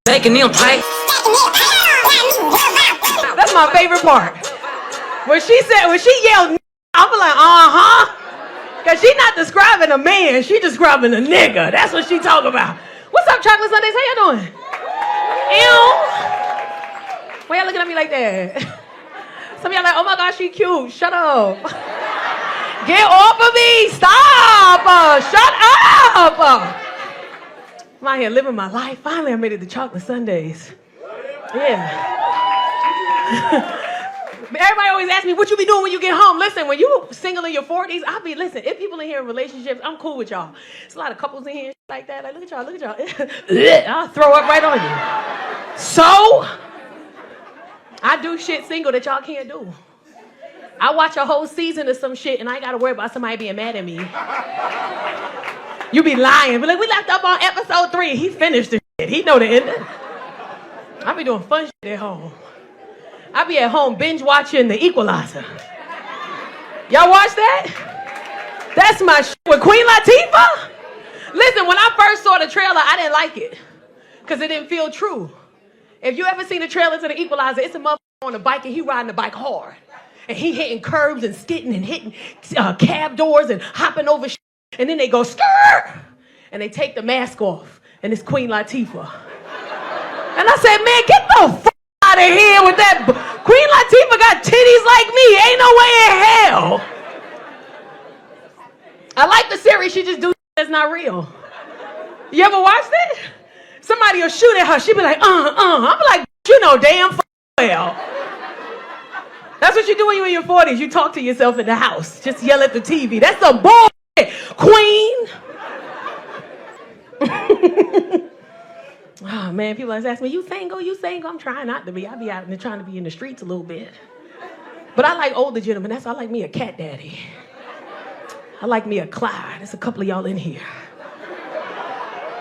Making them tight. That's my favorite part. When she yelled, I'm like, Cause she's not describing a man, she describing a nigga. That's what she talking about. What's up, Chocolate Sundays? How y'all doing? Ew. Why y'all looking at me like that? Some of y'all like, oh my gosh, she cute. Shut up. Get off of me. Stop. Shut up. I'm out here living my life. Finally, I made it to Chocolate Sundays. Yeah. Everybody always asks me, what you be doing when you get home? Listen, when you single in your 40s, listen, if people in here in relationships, I'm cool with y'all. There's a lot of couples in here like that. Like, look at y'all. I'll throw up right on you. So, I do shit single that y'all can't do. I watch a whole season of some shit and I ain't gotta worry about somebody being mad at me. You be lying. Be like, we left up on episode 3. He finished the shit. He know the ending. I be doing fun shit at home. I be at home binge watching The Equalizer. Y'all watch that? That's my shit with Queen Latifah. Listen, when I first saw the trailer, I didn't like it because it didn't feel true. If you ever seen the trailer to The Equalizer, it's a motherfucker on a bike and he riding the bike hard. And he hitting curbs and skidding and hitting cab doors and hopping over shit. And then they go, skirt! And they take the mask off. And it's Queen Latifah. And I said, man, get the fuck out of here with that. Queen Latifah got titties like me. Ain't no way in hell. I like the series. She just do that's not real. You ever watched it? Somebody will shoot at her. She be like, I'm like, you know damn well. That's what you do when you're in your 40s. You talk to yourself in the house. Just yell at the TV. That's some bullshit, Queen. Oh, man, people always ask me, you single? I'm trying not to be. I be out and trying to be in the streets a little bit. But I like older gentlemen. I like me a cat daddy. I like me a Clyde. There's a couple of y'all in here.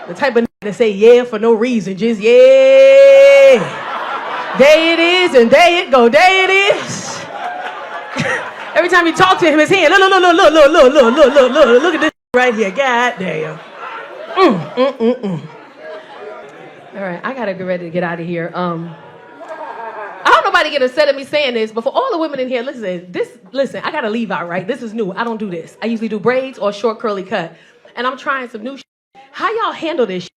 The type of that say yeah for no reason. Just yeah. There it is and there it go. There it is. Every time you talk to him, his hand, look at this right here. God damn. All right, I gotta get ready to get out of here. I don't nobody get upset at me saying this, but for all the women in here, listen, I gotta leave out, right? This is new. I don't do this. I usually do braids or short curly cut. And I'm trying some new shit. How y'all handle this shit?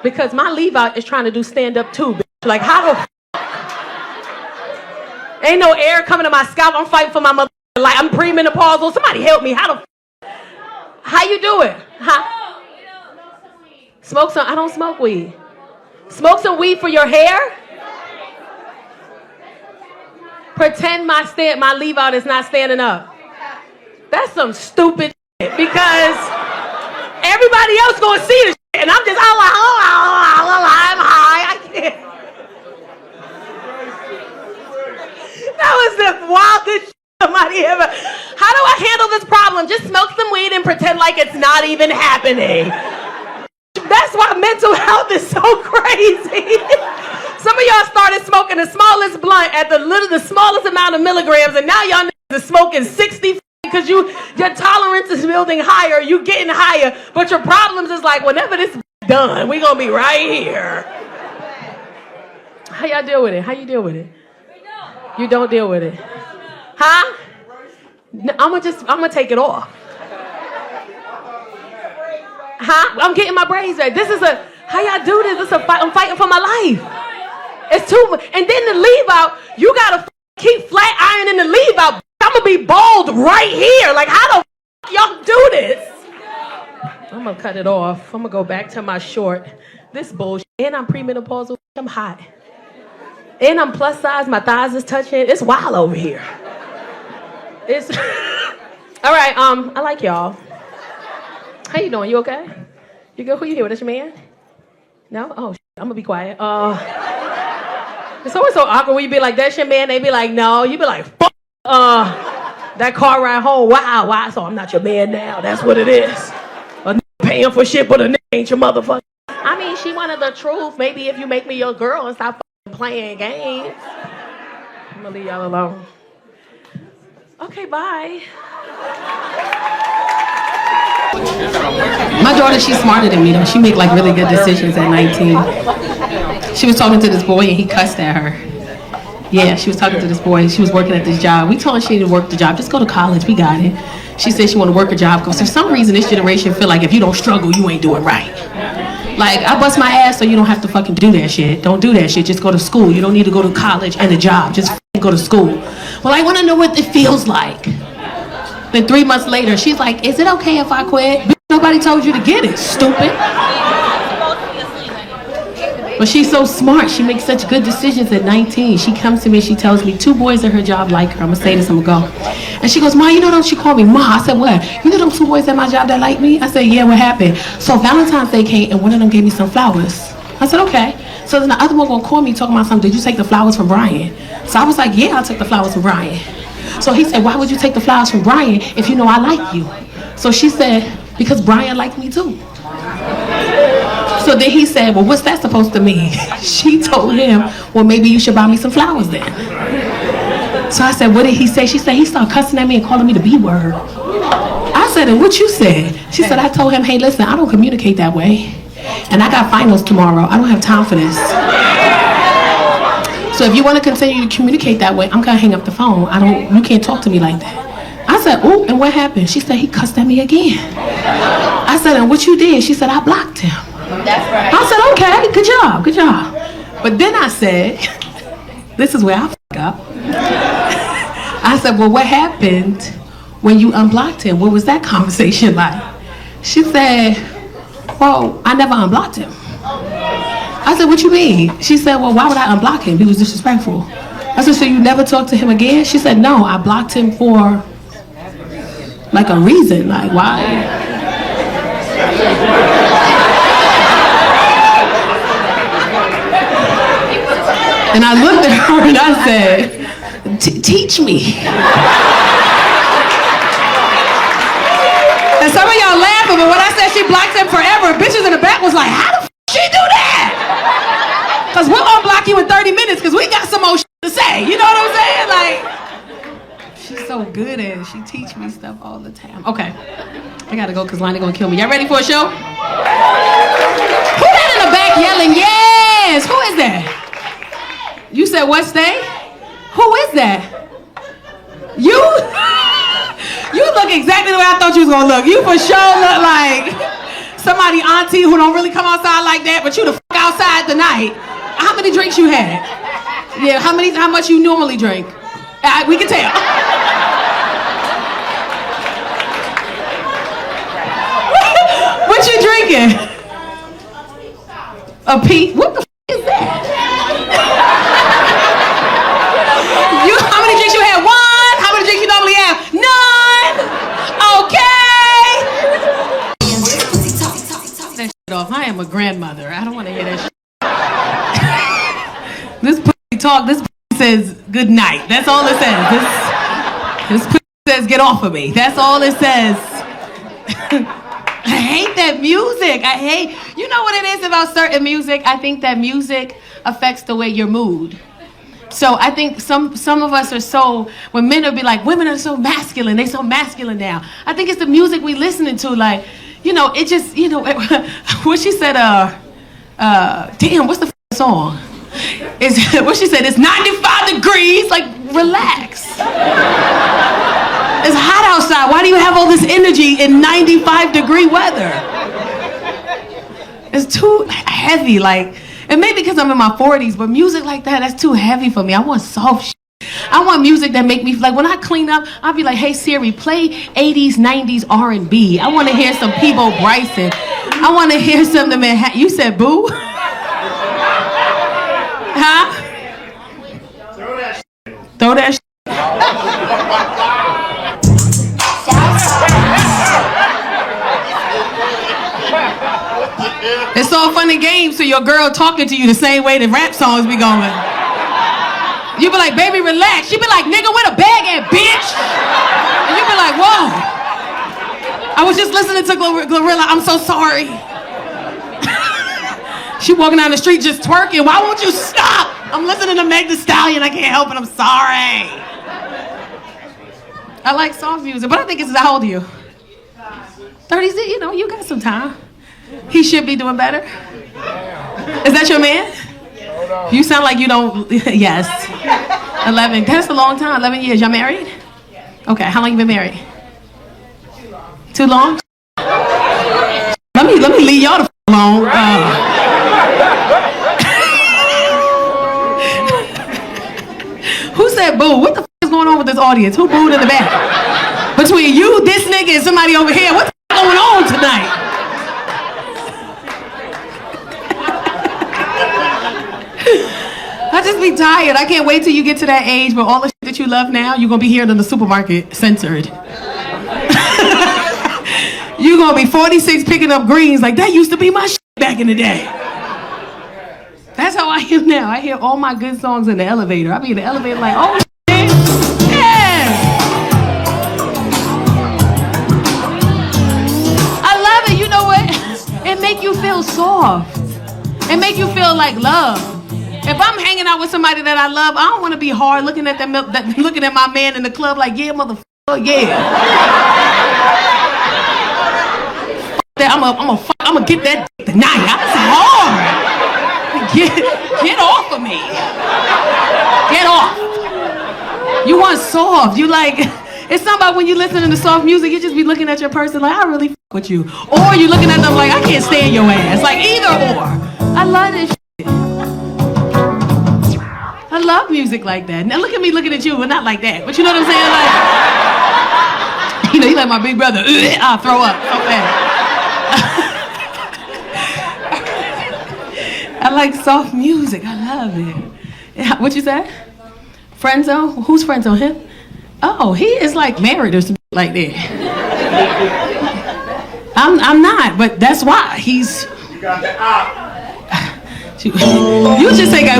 Because my leave out is trying to do stand up too, bitch. Like, how the ain't no air coming to my scalp. I'm fighting for my mother. Like, I'm premenopausal. Somebody help me. How you do it? Huh? Smoke some. I don't smoke weed. Smoke some weed for your hair? Pretend my leave out is not standing up. That's some stupid shit because everybody else gonna see the shit and I'm just I'm high. I can't. That was the wildest shit somebody ever. How do I handle this problem? Just smoke some weed and pretend like it's not even happening. That's why mental health is so crazy. Some of y'all started smoking the smallest blunt at the smallest amount of milligrams, and now y'all niggas are smoking 60 because your tolerance is building higher, you getting higher, but your problems is like, whenever this is done, we gonna be right here. How y'all deal with it? How you deal with it? You don't deal with it. Huh? I'm gonna take it off. Huh? I'm getting my braids right. How y'all do this? This is a fight. I'm fighting for my life. It's too much. And then the leave out, you gotta keep flat ironing the leave out. I'm gonna be bald right here. Like, how the y'all do this? I'm gonna cut it off. I'm gonna go back to my short. This bullshit. And I'm premenopausal. I'm hot. And I'm plus size. My thighs is touching. It's wild over here. It's all right. I like y'all. How you doing? You okay? You good? Who you here with? That's your man? No? Oh, I'm gonna be quiet. It's always so awkward when you be like, that's your man. They be like, no. You be like, fuck. That car ride home. Why? So I'm not your man now. That's what it is. A paying for shit, but a nigga ain't your motherfucker. I mean, she wanted the truth. Maybe if you make me your girl and stop playing games. I'm gonna leave y'all alone. Okay, bye. My daughter, she's smarter than me though. She make like really good decisions at 19. She was talking to this boy and he cussed at her. Yeah, she was talking to this boy. She was working at this job. We told her she didn't work the job. Just go to college. We got it. She said she want to work a job because for some reason this generation feel like if you don't struggle, you ain't doing right. Like, I bust my ass so you don't have to fucking do that shit. Don't do that shit. Just go to school. You don't need to go to college and a job. Just go to school. Well, I want to know what it feels like. Then 3 months later, she's like, is it okay if I quit? Nobody told you to get it, stupid. But she's so smart. She makes such good decisions at 19. She comes to me, she tells me 2 boys at her job like her. I'm going to say this, I'm going to go. And she goes, Ma, you know those, she called me Ma. I said, what? You know those 2 boys at my job that like me? I said, yeah, what happened? So Valentine's Day came and one of them gave me some flowers. I said, okay. So then the other one gonna call me talking about something. Did you take the flowers from Brian? So I was like, yeah, I took the flowers from Brian. So he said, why would you take the flowers from Brian if you know I like you? So she said, because Brian liked me too. So then he said, well, what's that supposed to mean? She told him, well, maybe you should buy me some flowers then. So I said, what did he say? She said, he started cussing at me and calling me the B word. I said, and what you said? She said, I told him, hey, listen, I don't communicate that way. And I got finals tomorrow. I don't have time for this. So if you want to continue to communicate that way, I'm going to hang up the phone. You can't talk to me like that. I said, oh, and what happened? She said, he cussed at me again. I said, and what you did? She said, I blocked him. That's right. I said, okay, good job, good job. But then I said, this is where I fuck up. I said, well, what happened when you unblocked him? What was that conversation like? She said, well, I never unblocked him. I said, what you mean? She said, well, why would I unblock him? He was disrespectful. I said, so you never talked to him again? She said, no, I blocked him for like a reason, like why? And I looked at her and I said, teach me. And some of y'all laughing, but when I said she blocked him forever, bitches in the back was like, how the f*** she do that? Because we'll unblock you in 30 minutes because we got some more shit to say. You know what I'm saying? Like, she's so good at it. She teach me stuff all the time. Okay, I gotta go because Lonnie gonna kill me. Y'all ready for a show? Who that in the back yelling, yes? Who is that? You said what, Stay? Who is that? You? You look exactly the way I thought you was gonna look. You for sure look like somebody auntie who don't really come outside like that, but you the fuck outside tonight. How many drinks you had? Yeah, how much you normally drink? We can tell. What you drinking? A pee? What the f*** is that? How many drinks you had? 1? How many drinks you normally have? None. Okay. That shit off. I am a grandmother. I don't want to hear that shit. This pussy talk. This pussy says good night. That's all it says. This pussy says get off of me. That's all it says. I hate that music. You know what it is about certain music? I think that music affects the way your mood. So I think some of us are so, when men will be like, women are so masculine, they so masculine now. I think it's the music we listening to, like, you know, it just, you know, what she said, damn, what's the song? What she said, it's 95 degrees, like, relax. It's hot outside, why do you have all this energy in 95-degree weather? It's too heavy, like, and maybe because I'm in my 40s, but music like that, that's too heavy for me. I want soft shit. I want music that make me, like when I clean up, I'll be like, hey Siri, play 80s, 90s R&B. I want to hear some Peabo Bryson. I want to hear some of Manhattan. You said boo? Huh? Throw that shit. It's all fun and games to your girl talking to you the same way the rap songs be going. You be like, baby, relax. She be like, nigga, where the bag at, bitch? And you be like, whoa. I was just listening to Glorilla. I'm so sorry. She walking down the street just twerking. Why won't you stop? I'm listening to Meg Thee Stallion. I can't help it. I'm sorry. I like soft music, but I think it's how old are you? 30s, you know, you got some time. He should be doing better. Is that your man? You sound like you don't, yes. 11, that's a long time, 11 years. Y'all married? Okay, how long you been married? Too long? Let me leave y'all the alone. Who said boo? What the is going on with this audience? Who booed in the back? Between you, this nigga, and somebody over here, what the going on tonight? I just be tired. I can't wait till you get to that age where all the shit that you love now, you're gonna be hearing in the supermarket censored. You're gonna be 46 picking up greens like that used to be my shit back in the day. That's how I am now. I hear all my good songs in the elevator. I be in the elevator like, oh shit, yeah. I love it. You know what? It make you feel soft. It make you feel like love. If I'm hanging out with somebody that I love, I don't want to be hard looking at them, looking at my man in the club like, yeah, motherfucker, yeah. I'm gonna get that dick tonight. That's hard. Get off of me. Get off. You want soft. You like, it's not about when you listen to soft music, you just be looking at your person like, I really fuck with you. Or you looking at them like, I can't stand your ass. Like either or. I love this shit. I love music like that. Now look at me looking at you, but not like that. But you know what I'm saying? Like, you know, you like my big brother. I'll throw up so fast. I like soft music. I love it. What you said? Friend zone? Who's friend zone? Him? Oh, he is like married or something like that. I'm not, but that's why he's. You got that out. You just say, wait,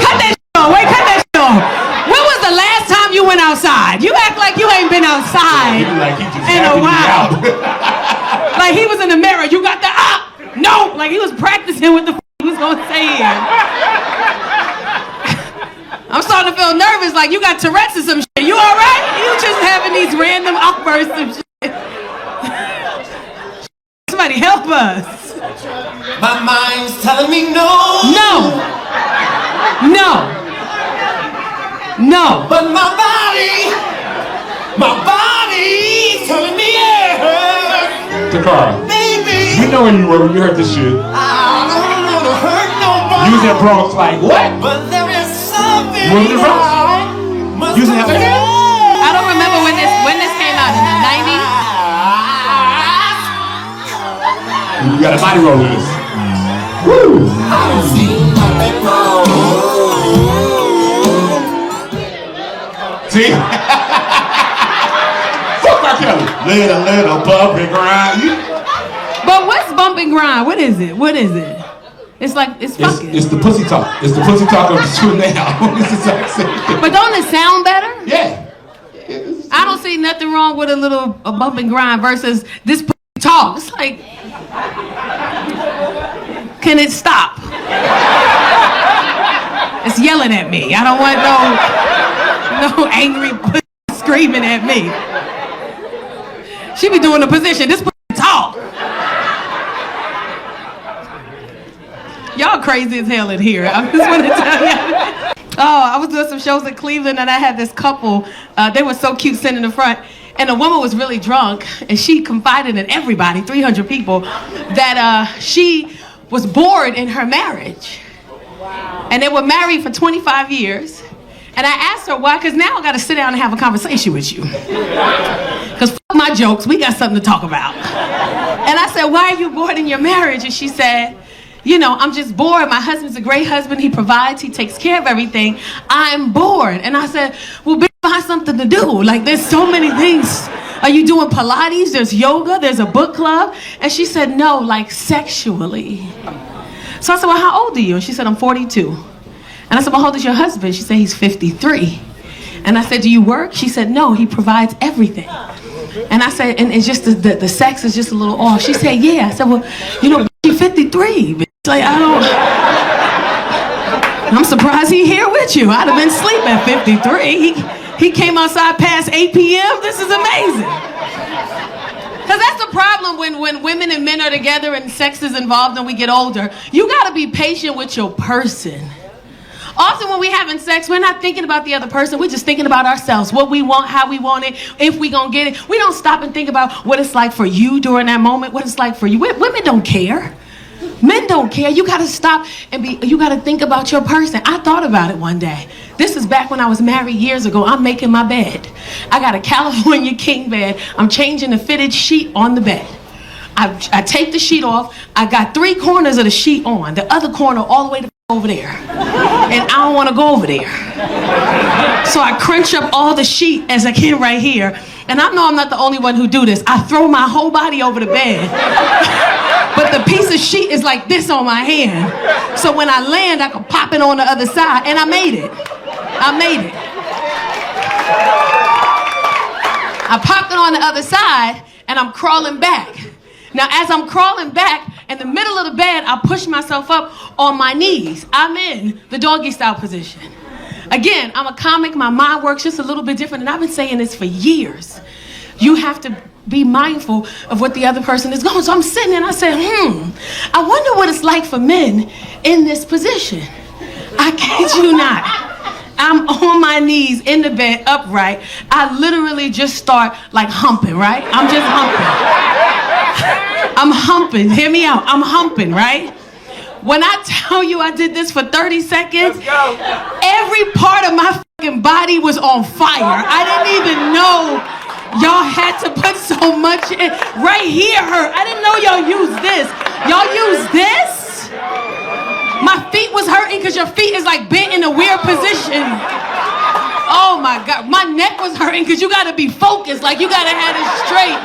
cut that shit on. Wait, cut that shit on. When was the last time you went outside? You act like you ain't been outside in a while. Like he was in the mirror. You got the no, like he was practicing what the he was gonna say here. I'm starting to feel nervous, like you got Tourette's or some shit. You all right? You just having these random outbursts of shit. Somebody help us. My mind's telling me no. No. But my body's telling me yeah. Tacarra, baby, we know where you were when you heard this shit. I don't want to hurt nobody. You was in Bronx like, what? But there is something. You was in Bronx? You was in L.A.? I don't remember when this came out, in the 90s? You got a body roll with this. Woo! See? Fuck R. Kelly. Little bump and grind. But what's bump and grind? What is it? It's like, it's fucking. It's the pussy talk. It's the pussy talk of the two now. It's the exact same thing. But don't it sound better? Yeah. I don't see nothing wrong with a bump and grind versus this pussy talk. It's like, can it stop? It's yelling at me. I don't want no angry pussy screaming at me. She be doing the position. This pussy talk. Y'all crazy as hell in here. I just want to tell you. Oh, I was doing some shows in Cleveland and I had this couple. They were so cute sitting in the front. And the woman was really drunk and she confided in everybody, 300 people, that she was bored in her marriage. Wow. And they were married for 25 years. And I asked her why, because now I got to sit down and have a conversation with you. Because fuck my jokes, we got something to talk about. And I said, why are you bored in your marriage? And she said, you know, I'm just bored. My husband's a great husband. He provides, he takes care of everything. I'm bored. And I said, well, bitch, find something to do. Like, there's so many things. Are you doing Pilates? There's yoga. There's a book club. And she said, no, like sexually. So I said, well, how old are you? And she said, I'm 42. And I said, well, how old is your husband? She said, he's 53. And I said, do you work? She said, no, he provides everything. And I said, and it's just the sex is just a little off. She said, yeah. I said, well, you know, she's 53. Bitch. Like, I'm surprised he here with you. I'd have been asleep at 53. He came outside past 8 p.m. This is amazing. Because that's the problem when women and men are together and sex is involved and we get older. You got to be patient with your person. Often when we're having sex, we're not thinking about the other person. We're just thinking about ourselves, what we want, how we want it, if we gonna get it. We don't stop and think about what it's like for you during that moment, what it's like for you. Women don't care. Men don't care. You gotta stop and you gotta think about your person. I thought about it one day. This is back when I was married years ago. I'm making my bed. I got a California king bed. I'm changing the fitted sheet on the bed. I take the sheet off. I got 3 corners of the sheet on. The other corner all the way to over there. And I don't want to go over there. So I crunch up all the sheet as I can right here. And I know I'm not the only one who do this. I throw my whole body over the bed. But the piece of sheet is like this on my hand. So when I land, I can pop it on the other side. And I made it. I made it. I popped it on the other side and I'm crawling back. Now, as I'm crawling back, in the middle of the bed, I push myself up on my knees. I'm in the doggy style position. Again, I'm a comic. My mind works just a little bit different, and I've been saying this for years. You have to be mindful of what the other person is going. So I'm sitting there and I said, I wonder what it's like for men in this position. I kid you not. I'm on my knees in the bed, upright. I literally just start like humping, right? I'm just humping. I'm humping. Hear me out. I'm humping, right? When I tell you I did this for 30 seconds, every part of my fucking body was on fire. I didn't even know y'all had to put so much in. Right here hurt. I didn't know y'all used this. Y'all use this? My feet was hurting because your feet is like bent in a weird position. Oh my God. My neck was hurting because you got to be focused. Like you got to have it straight.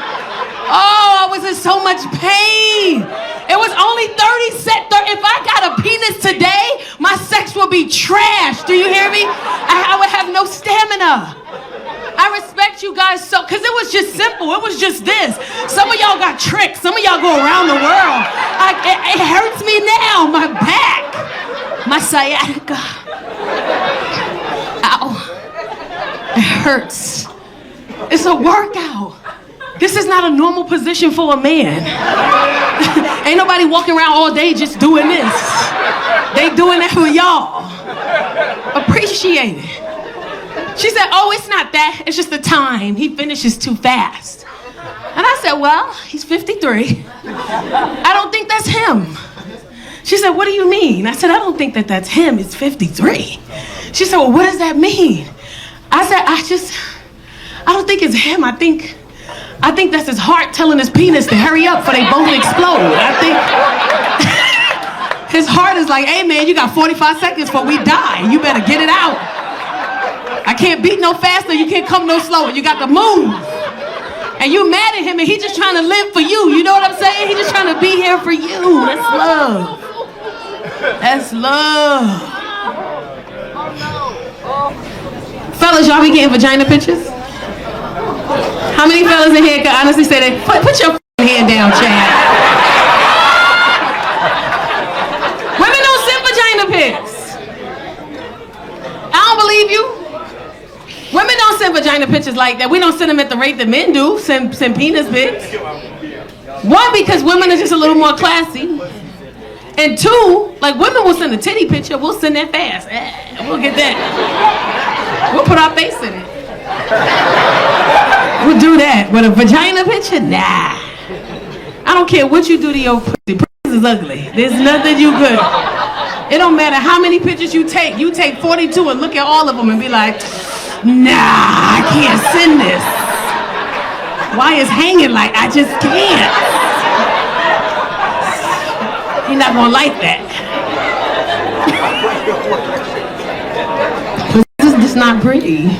Oh, I was in so much pain. It was only 30 seconds. If I got a penis today, my sex would be trash. Do you hear me? I would have no stamina. I respect you guys so, because it was just simple. It was just this. Some of y'all got tricks. Some of y'all go around the world. It hurts me now. My back. My sciatica. Ow. It hurts. It's a workout. This is not a normal position for a man. Ain't nobody walking around all day just doing this. They doing that for y'all. Appreciate it. She said, oh, it's not that. It's just the time. He finishes too fast. And I said, well, he's 53. I don't think that's him. She said, what do you mean? I said, I don't think that's him. It's 53. She said, well, what does that mean? I said, I don't think it's him. I think that's his heart telling his penis to hurry up before they both explode. I think his heart is like, hey man, you got 45 seconds before we die. You better get it out. I can't beat no faster, you can't come no slower. You got to move. And you mad at him and he just trying to live for you. You know what I'm saying? He just trying to be here for you. That's love. That's love. Fellas, y'all be getting vagina pictures? How many fellas in here can honestly say that? Put your hand down, Chad. Women don't send vagina pics. I don't believe you. Women don't send vagina pictures like that. We don't send them at the rate that men do. Send penis pics. One, because women are just a little more classy. And two, like women will send a titty picture. We'll send that fast. We'll get that. We'll put our face in it. We'll do that. But a vagina picture? Nah. I don't care what you do to your pussy. Pussy is ugly. There's nothing you could. It don't matter how many pictures you take. You take 42 and look at all of them and be like, nah, I can't send this. Why is hanging like I just can't? You're not gonna like that. This is just not pretty.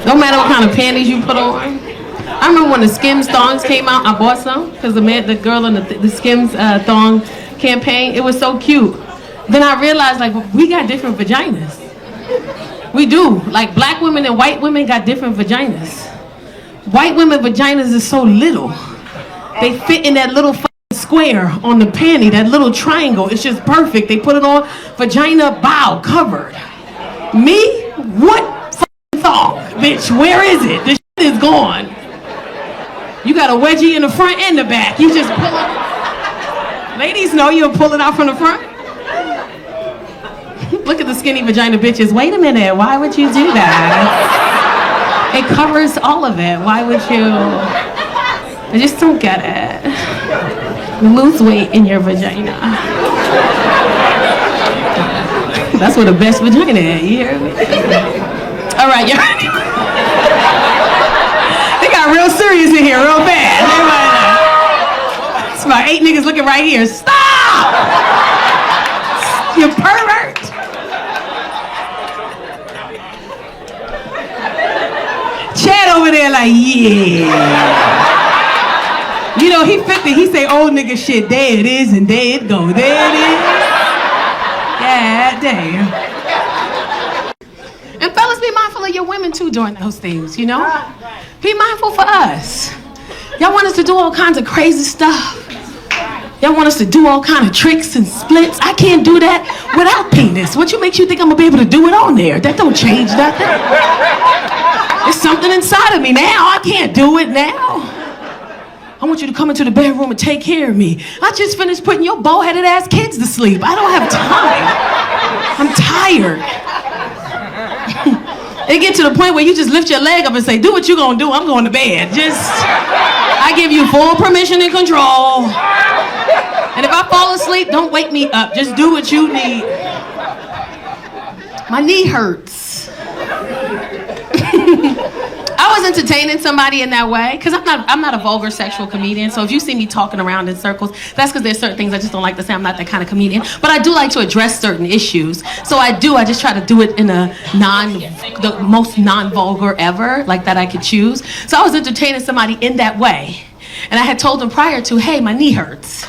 No matter what kind of panties you put on. I remember when the Skims thongs came out, I bought some because the girl in the Skims thong campaign, it was so cute. Then I realized like we got different vaginas. We do. Like black women and white women got different vaginas. White women vaginas is so little. They fit in that little square on the panty, that little triangle. It's just perfect. They put it on, vagina bow covered. Me? What thong? Bitch, where is it? This shit is gone. You got a wedgie in the front and the back. You just pull it. Ladies know you'll pull it out from the front. Look at the skinny vagina bitches. Wait a minute, why would you do that? It covers all of it. Why would you? I just don't get it. Lose weight in your vagina. That's what the best vagina is, you hear me? All right, you ready? They got real serious in here, real bad. It's about 8 niggas looking right here. Stop! You pervert! Chad over there like, yeah. You know, he 50, he say old nigga shit, there it is, and there it go, there it is. Yeah, damn. And fellas, be mindful of your women too during those things, you know? Be mindful for us. Y'all want us to do all kinds of crazy stuff. Y'all want us to do all kinds of tricks and splits. I can't do that without penis. What makes you think I'm gonna be able to do it on there? That don't change nothing. There's something inside of me now. I can't do it now. I want you to come into the bedroom and take care of me. I just finished putting your bald-headed ass kids to sleep. I don't have time. I'm tired. It get to the point where you just lift your leg up and say, do what you gonna do, I'm going to bed. I give you full permission and control. And if I fall asleep, don't wake me up. Just do what you need. My knee hurts. I was entertaining somebody in that way, because I'm not a vulgar sexual comedian, so if you see me talking around in circles, that's because there's certain things I just don't like to say. I'm not that kind of comedian. But I do like to address certain issues. So I just try to do it in the most non-vulgar ever, like that I could choose. So I was entertaining somebody in that way. And I had told him prior to, hey, my knee hurts.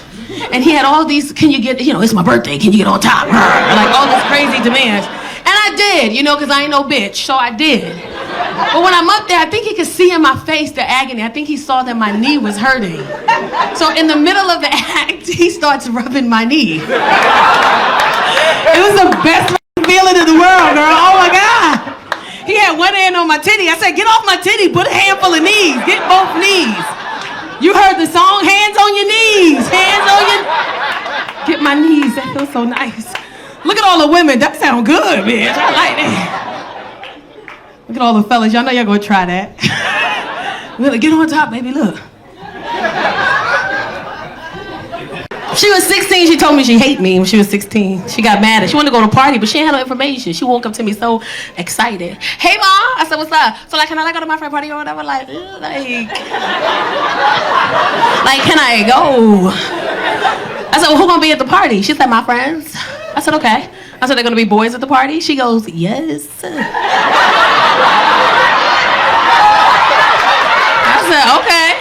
And he had all these, can you get, it's my birthday, can you get on top? Like all these crazy demands. And I did, because I ain't no bitch, so I did. But when I'm up there, I think he could see in my face the agony. I think he saw that my knee was hurting. So in the middle of the act, he starts rubbing my knee. It was the best feeling in the world, girl. Oh my God. He had one hand on my titty. I said, get off my titty, put a handful of knees. Get both knees. You heard the song, hands on your knees. Hands on your... Get my knees, that feels so nice. Look at all the women, that sound good, bitch. I like that. Look at all the fellas, y'all know y'all gonna try that. Get on top, baby, look. She was 16, she told me she hated me when she was 16. She got mad. She wanted to go to a party, but she had no information. She woke up to me so excited. Hey, Ma. I said, what's up? So, can I go to my friend party or whatever? Can I go? I said, well, who gonna be at the party? She said, my friends. I said, okay. I said, they're gonna be boys at the party? She goes, yes. I said, okay.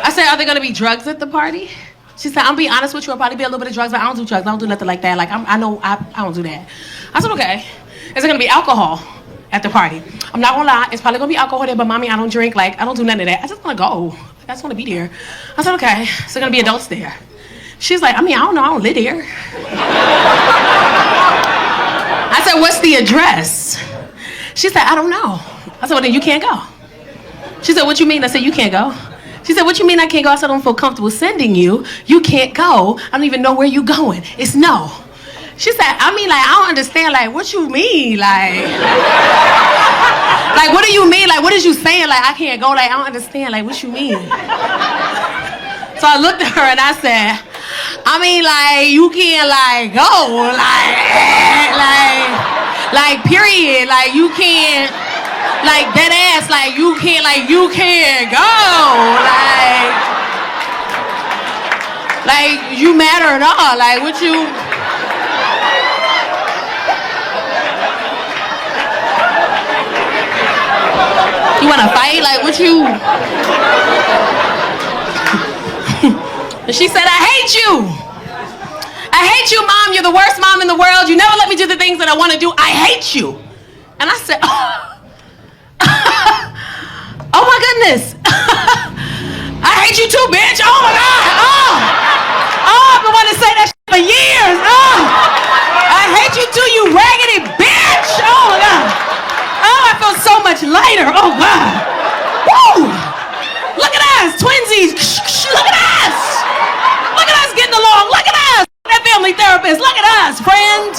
I said, are there gonna be drugs at the party? She said, I'm being honest with you, I'll probably be a little bit of drugs, but I don't do drugs. I don't do nothing like that. I know I don't do that. I said, okay. Is there gonna be alcohol at the party? I'm not gonna lie, it's probably gonna be alcohol there, but mommy, I don't drink, I don't do none of that. I just wanna go. I just wanna be there. I said, okay. So there gonna be adults there. She's like, I don't know, I don't live here. I said, what's the address? She said, I don't know. I said, well, then you can't go. She said, what you mean? I said, you can't go. She said, what you mean I can't go? I said, I don't feel comfortable sending you. You can't go. I don't even know where you're going. It's no. She said, I don't understand. What you mean? What do you mean? What is you saying? I can't go. I don't understand. What you mean? So I looked at her and I said, you can't, go. Period. You can't, dead ass. You can't go. You mad or not? What you... You wanna fight? What you... And she said, I hate you. I hate you, Mom. You're the worst mom in the world. You never let me do the things that I want to do. I hate you. And I said, oh my goodness. I hate you too, bitch. Oh my God. I've been wanting to say that shit for years. I hate you too, you raggedy bitch. Oh my God. I feel so much lighter. Oh God. Woo. Look at this. Look at us, friend.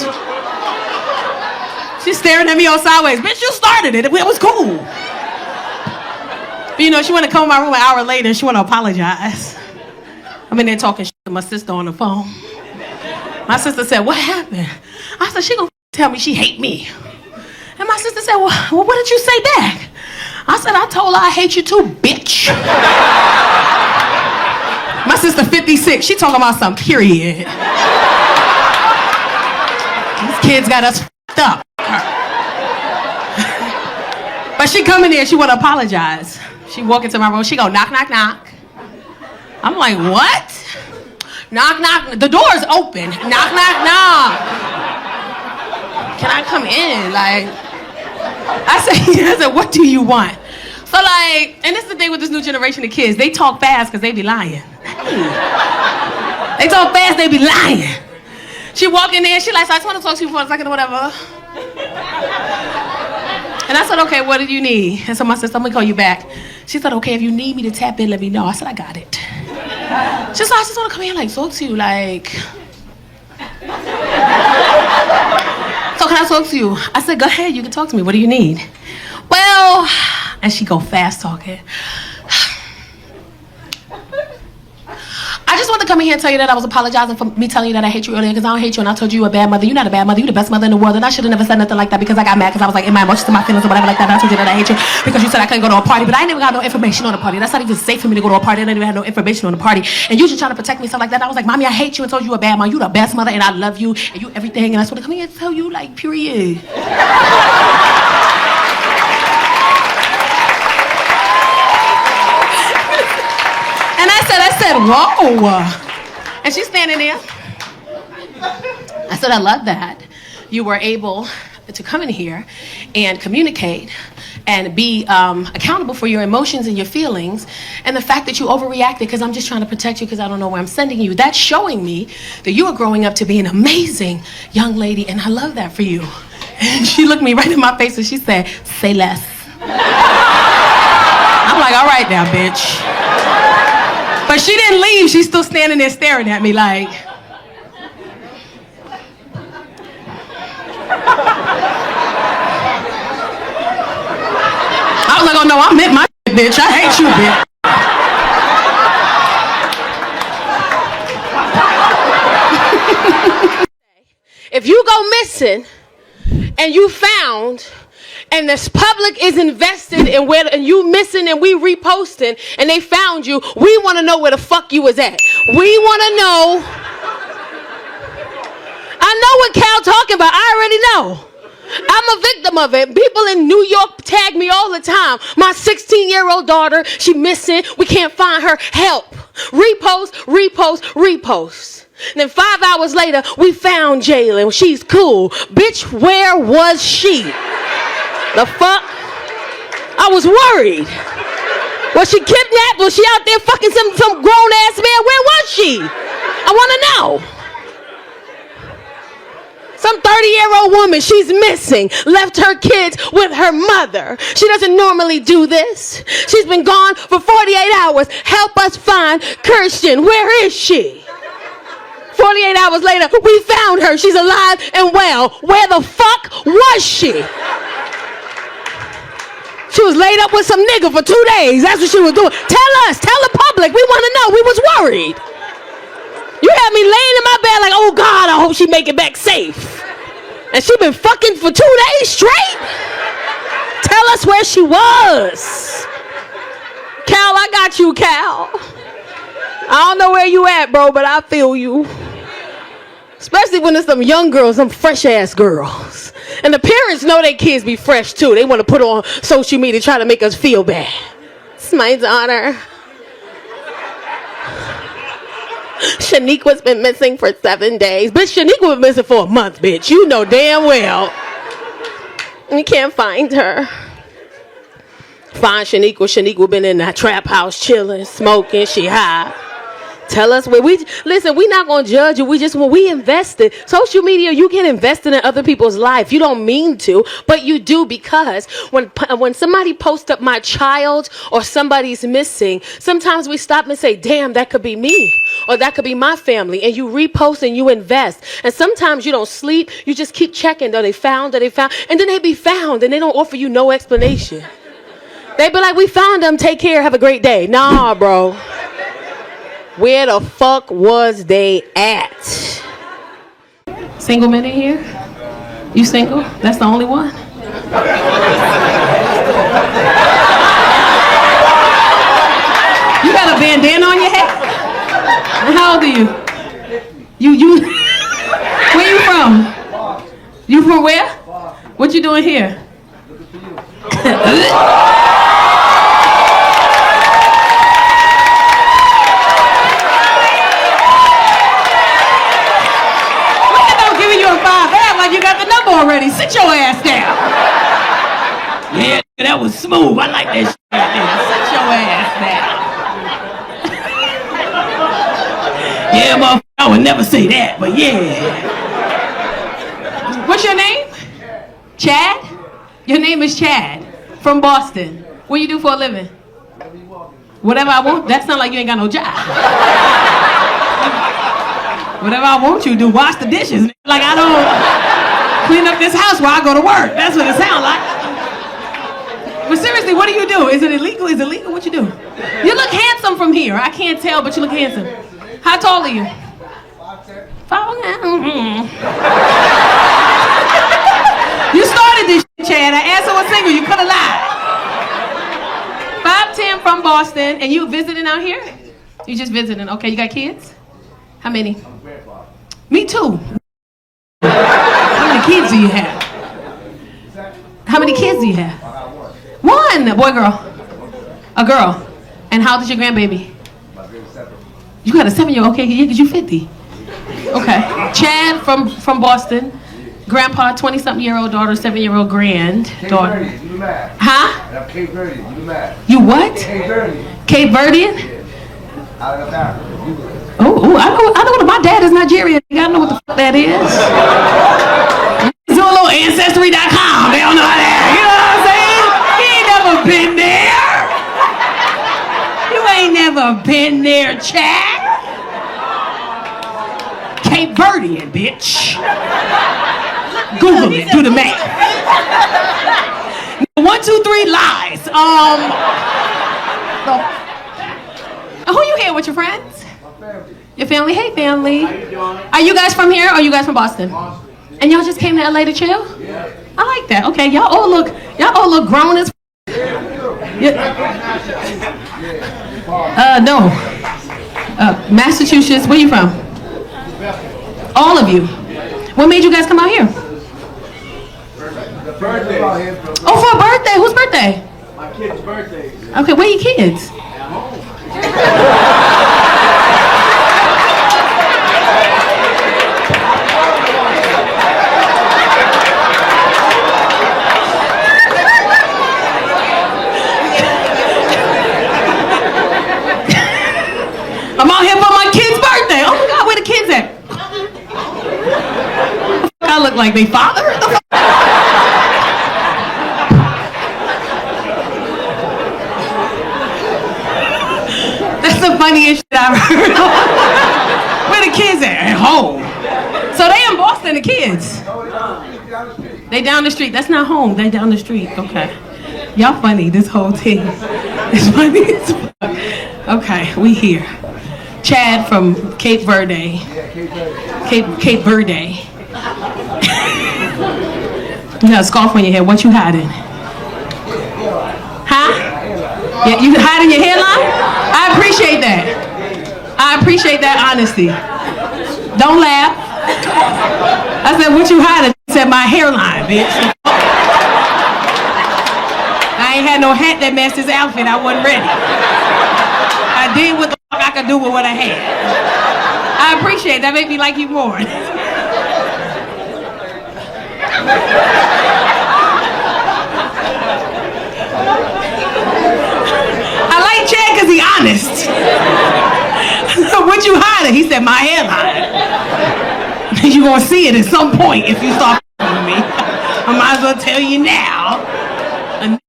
She's staring at me all sideways. Bitch, you started it. It was cool. But you know, she wanted to come in my room an hour later and she want to apologize. I'm in there talking shit to my sister on the phone. My sister said, what happened? I said, she gonna tell me she hate me. And my sister said, well, what did you say back? I said, I told her I hate you too, bitch. My sister 56, she talking about some period. These kids got us f***ed up. But she come in there, she want to apologize. She walk into my room, she go knock, knock, knock. I'm like, what? Knock, knock, the door's open. Knock, knock, knock. Can I come in? Like, I said, what do you want? So like, and this is the thing with this new generation of kids, they talk fast because they be lying. They talk fast, they be lying. She walk in there, she like, so I just want to talk to you for a second or whatever. And I said, okay, what do you need? And so my sister, I'm gonna call you back. She said, okay, if you need me to tap in, let me know. I said, I got it. She said, I just want to come here, like, talk to you, like. So can I talk to you? I said, go ahead, you can talk to me. What do you need? Well, and she go fast talking. I just wanted to come in here and tell you that I was apologizing for me telling you that I hate you earlier because I don't hate you and I told you you were a bad mother. You're not a bad mother. You're the best mother in the world. And I should have never said nothing like that because I got mad because I was like in my emotions and my feelings or whatever like that. And I told you that I hate you because you said I couldn't go to a party, but I ain't even got no information on the party. That's not even safe for me to go to a party. I didn't even have no information on the party. And you just trying to protect me, stuff like that. And I was like, Mommy, I hate you and told you a bad mom. You the best mother and I love you and you everything. And I just want to come here and tell you, like, period. And I said, whoa. And she's standing there. I said, I love that. You were able to come in here and communicate and be accountable for your emotions and your feelings. And the fact that you overreacted because I'm just trying to protect you because I don't know where I'm sending you. That's showing me that you are growing up to be an amazing young lady. And I love that for you. And she looked me right in my face and she said, say less. I'm like, all right now, bitch. But she didn't leave. She's still standing there staring at me like. I was like, oh no, I meant my bitch. I hate you, bitch. If you go missing and you found and this public is invested in where and you missing and we reposting and they found you, we want to know where the fuck you was at. We want to know. I know what Cal talking about. I already know. I'm a victim of it. People in New York tag me all the time. My 16-year-old daughter, she missing. We can't find her. Help. Repost, repost, repost. And then 5 hours later, we found Jalen. She's cool. Bitch, where was she? The fuck? I was worried. Was she kidnapped? Was she out there fucking some grown-ass man? Where was she? I want to know. Some 30-year-old woman, she's missing, left her kids with her mother. She doesn't normally do this. She's been gone for 48 hours. Help us find Kirsten. Where is she? 48 hours later, we found her. She's alive and well. Where the fuck was she? She was laid up with some nigga for 2 days. That's what she was doing. Tell us. Tell the public. We want to know. We was worried. You had me laying in my bed like, oh God, I hope she make it back safe. And she been fucking for 2 days straight? Tell us where she was. Cal, I got you, Cal. I don't know where you at, bro, but I feel you. Especially when there's some young girls, some fresh ass girls. And the parents know their kids be fresh too. They want to put on social media try to make us feel bad. It's my daughter. Shaniqua's been missing for 7 days. Bitch, Shaniqua was missing for a month, bitch. You know damn well. We can't find her. Find Shaniqua. Shaniqua been in that trap house chilling, smoking. She high. Tell us where listen, we're not going to judge you. When we invested, social media, you get invested in other people's life. You don't mean to, but you do, because when somebody posts up my child or somebody's missing, sometimes we stop and say, damn, that could be me or that could be my family. And you repost and you invest. And sometimes you don't sleep. You just keep checking. Are they found? And then they be found and they don't offer you no explanation. They be like, we found them. Take care. Have a great day. Nah, bro. Where the fuck was they at? Single men in here? You single? That's the only one? You got a bandana on your head? How old are you? You where you from? You from where? What you doing here? You got the number already. Sit your ass down. Yeah, that was smooth. I like that shit right there. Sit your ass down. Yeah, motherfucker, I would never say that, but yeah. What's your name? Chad? Your name is Chad from Boston. What do you do for a living? Whatever I want. That sounds like you ain't got no job. Whatever I want you to do, wash the dishes. Like I don't clean up this house while I go to work. That's what it sounds like. But seriously, what do you do? Is it illegal? Is it legal? What you do? You look handsome from here. I can't tell, but you look handsome. How tall are you? 5'10". You started this shit, Chad. I asked her what's single. You could have lied. 5'10" from Boston, and you visiting out here? You just visiting. Okay, you got kids? How many? Me too. How many kids do you have? How many kids do you have? One. A boy, girl? A girl. And how old is your grandbaby? You got a 7-year-old. Okay, yeah, because you 50. Okay. Chad from Boston. Grandpa, 20-something-year-old daughter, 7-year-old granddaughter. Huh? I'm Cape Verdean. You do math. You what? Cape Verdean. Cape Verdean? Out of Africa. Oh, I know my dad is Nigerian. I know what the fuck that is. Do a little ancestry.com. They don't know how that. You know what I'm saying? He ain't never been there. You ain't never been there, Chad. Cape Verdean, bitch. Google it. Do the math. 1, 2, 3 lies. Who you here with, your friends? Your family? Hey, family. Are you guys from here or are you guys from Boston? And y'all just came to LA to chill? Yeah. I like that. Okay, y'all all look grown as no. Massachusetts. Where you from? All of you. What made you guys come out here? Birthday. Oh, for a birthday. Whose birthday? My kid's birthday. Okay, where are your kids? I'm out here for my kid's birthday. Oh my God, where the kids at? I look like they father? That's the funniest shit I've heard. Where the kids at? At home. So they in Boston, the kids. They down the street. That's not home. They down the street. Okay. Y'all funny, this whole team. It's funny as fuck. Okay, we here. Chad from Cape Verde. Cape Verde. You got a scarf on your head. What you hiding? Huh? Yeah, you hiding your hairline? I appreciate that. I appreciate that honesty. Don't laugh. I said, what you hiding? He said, my hairline, bitch. I ain't had no hat that matched his outfit. I wasn't ready. I did what the fuck I could do with what I had. I appreciate that. Made me like you more. I like Chad because he's honest. what you hiding? He said, my hairline. You gonna see it at some point if you start with me. I might as well tell you now.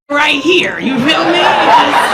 Right here, you feel me?